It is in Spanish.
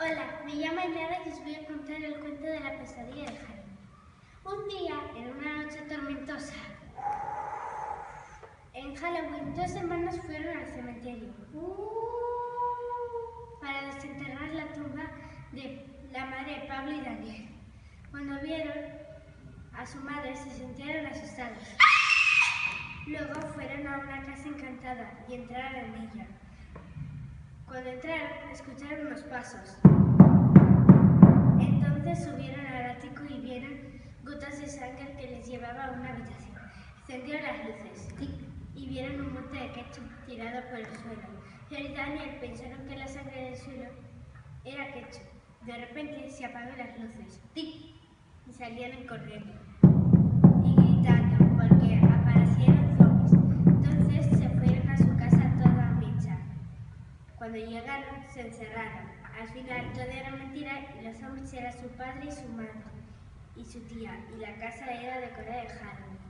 Hola, me llamo Inara y os voy a contar el cuento de la pesadilla de Halloween. Un día, en una noche tormentosa, en Halloween, dos hermanos fueron al cementerio para desenterrar la tumba de la madre de Pablo y Daniel. Cuando vieron a su madre se sintieron asustados. Luego fueron a una casa encantada y entraron en ella. Cuando entraron, escucharon unos pasos. Entonces subieron al ático y vieron gotas de sangre que les llevaba a una habitación. Encendieron las luces y vieron un monte de ketchup tirado por el suelo. Harry y Daniel pensaron que la sangre del suelo era ketchup. De repente se apagaron las luces y salieron corriendo y gritando porque aparecieron zombies. Entonces se fueron a su casa toda mecha. Cuando llegaron se encerraron. Al final todo era mentira y los zombies eran su padre y su madre y su tía, y la casa era decorada de Halloween.